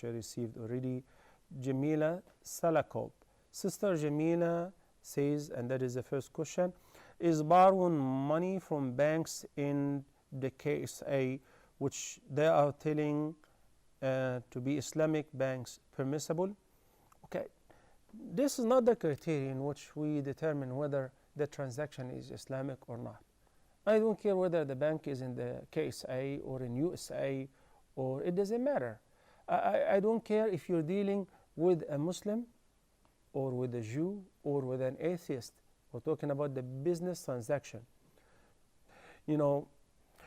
which I received already. Jamila Salakob. Sister Jamila says, and that is the first question, is borrowing money from banks in the KSA, which they are telling to be Islamic banks, permissible? Okay, this is not the criteria in which we determine whether the transaction is Islamic or not. I don't care whether the bank is in the KSA or in USA, or it doesn't matter. I don't care if you're dealing with a Muslim or with a Jew or with an atheist. We're talking about the business transaction. You know,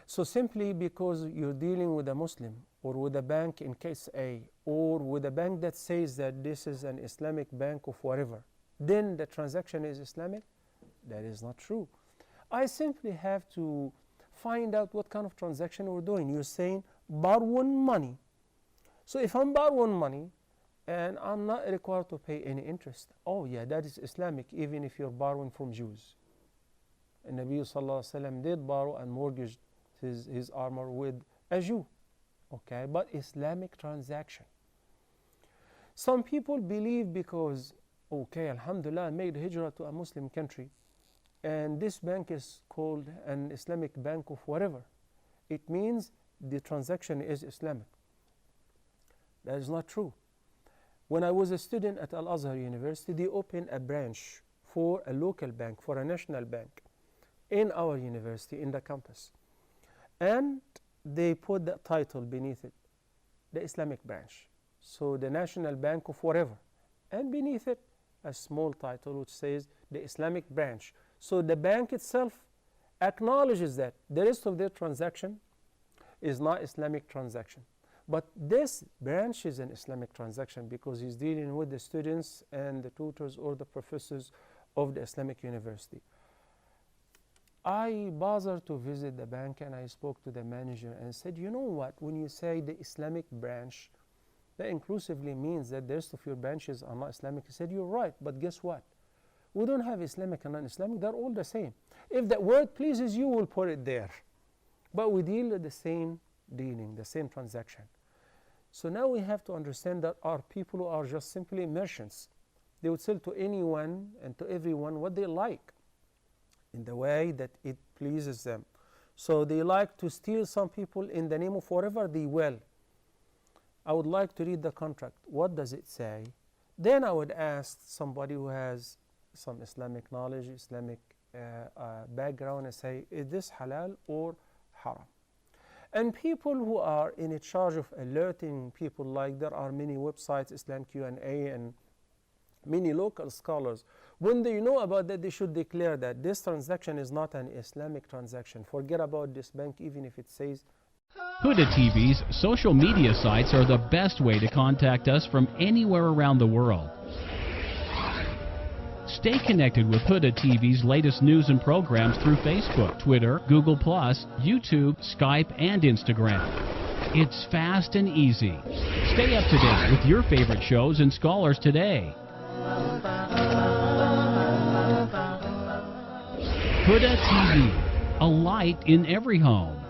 so simply because you're dealing with a Muslim or with a bank in KSA or with a bank that says that this is an Islamic bank of whatever, then the transaction is Islamic? That is not true. I simply have to find out what kind of transaction we're doing. You're saying borrowing money. So if I'm borrowing money and I'm not required to pay any interest, oh yeah, that is Islamic, even if you're borrowing from Jews. And Nabi Sallallahu Alaihi Wasallam did borrow and mortgaged his armor with a Jew. Okay, but Islamic transaction. Some people believe because, okay, Alhamdulillah, I made hijrah to a Muslim country, and this bank is called an Islamic bank of whatever. It means the transaction is Islamic. That is not true. When I was a student at Al-Azhar University, they opened a branch for a local bank, for a national bank, in our university, in the campus. And they put the title beneath it, the Islamic branch. So the National Bank of whatever. And beneath it, a small title which says the Islamic branch. So the bank itself acknowledges that the rest of their transaction is not Islamic transaction. But this branch is an Islamic transaction because he's dealing with the students and the tutors or the professors of the Islamic university. I bothered to visit the bank and I spoke to the manager and said, you know what, when you say the Islamic branch, that inclusively means that the rest of your branches are not Islamic. He said, you're right, but guess what? We don't have Islamic and non-Islamic, they're all the same. If that word pleases you, we'll put it there. But we deal with the same dealing, the same transaction. So now we have to understand that our people who are just simply merchants, they would sell to anyone and to everyone what they like in the way that it pleases them. So they like to steal some people in the name of whatever they will. I would like to read the contract. What does it say? Then I would ask somebody who has some Islamic knowledge, Islamic background, and say, is this halal or haram? And people who are in charge of alerting people, like there are many websites, Islam Q&A, and many local scholars, when they know about that, they should declare that this transaction is not an Islamic transaction. Forget about this bank, even if it says. Huda TV's social media sites are the best way to contact us from anywhere around the world. Stay connected with Huda TV's latest news and programs through Facebook, Twitter, Google+, YouTube, Skype, and Instagram. It's fast and easy. Stay up to date with your favorite shows and scholars today. Huda TV, a light in every home.